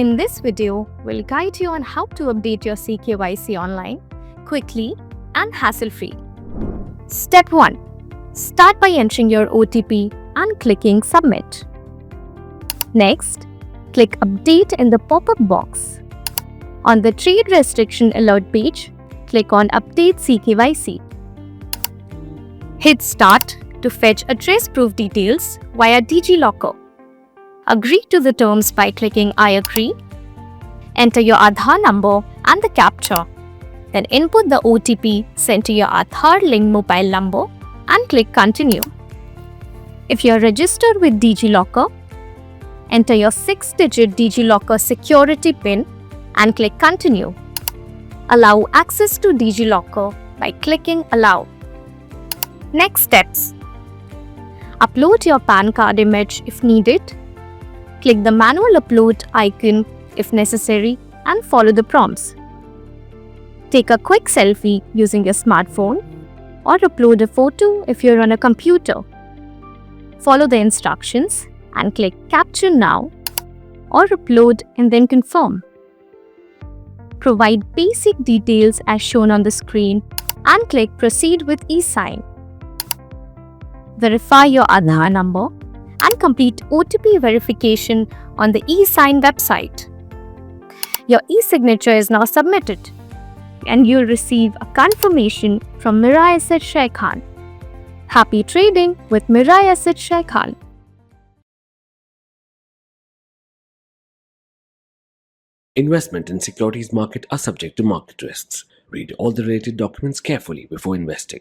In this video, we'll guide you on how to update your KYC online quickly and hassle-free. Step 1. Start by entering your OTP and clicking Submit. Next, click Update in the pop-up box. On the Trade Restriction Alert page, click on Update KYC. Hit Start to fetch address proof details via DigiLocker. Agree to the terms by clicking I agree. Enter your Aadhaar number and the captcha. Then input the OTP sent to your Aadhaar link mobile number and click Continue. If you are registered with DigiLocker, enter your 6-digit DigiLocker security PIN and click Continue. Allow access to DigiLocker by clicking Allow. Next steps. Upload your PAN card image if needed. Click the manual upload icon if necessary and follow the prompts. Take a quick selfie using your smartphone or upload a photo if you're on a computer. Follow the instructions and click Capture Now or Upload and then Confirm. Provide basic details as shown on the screen and click Proceed with eSign. Verify your Aadhaar number and complete OTP verification on the eSign website. Your e-signature is now submitted and you'll receive a confirmation from Mirae Asset Sharekhan. Happy trading with Mirae Asset Sharekhan. Investment in securities market are subject to market risks. Read all the related documents carefully before investing.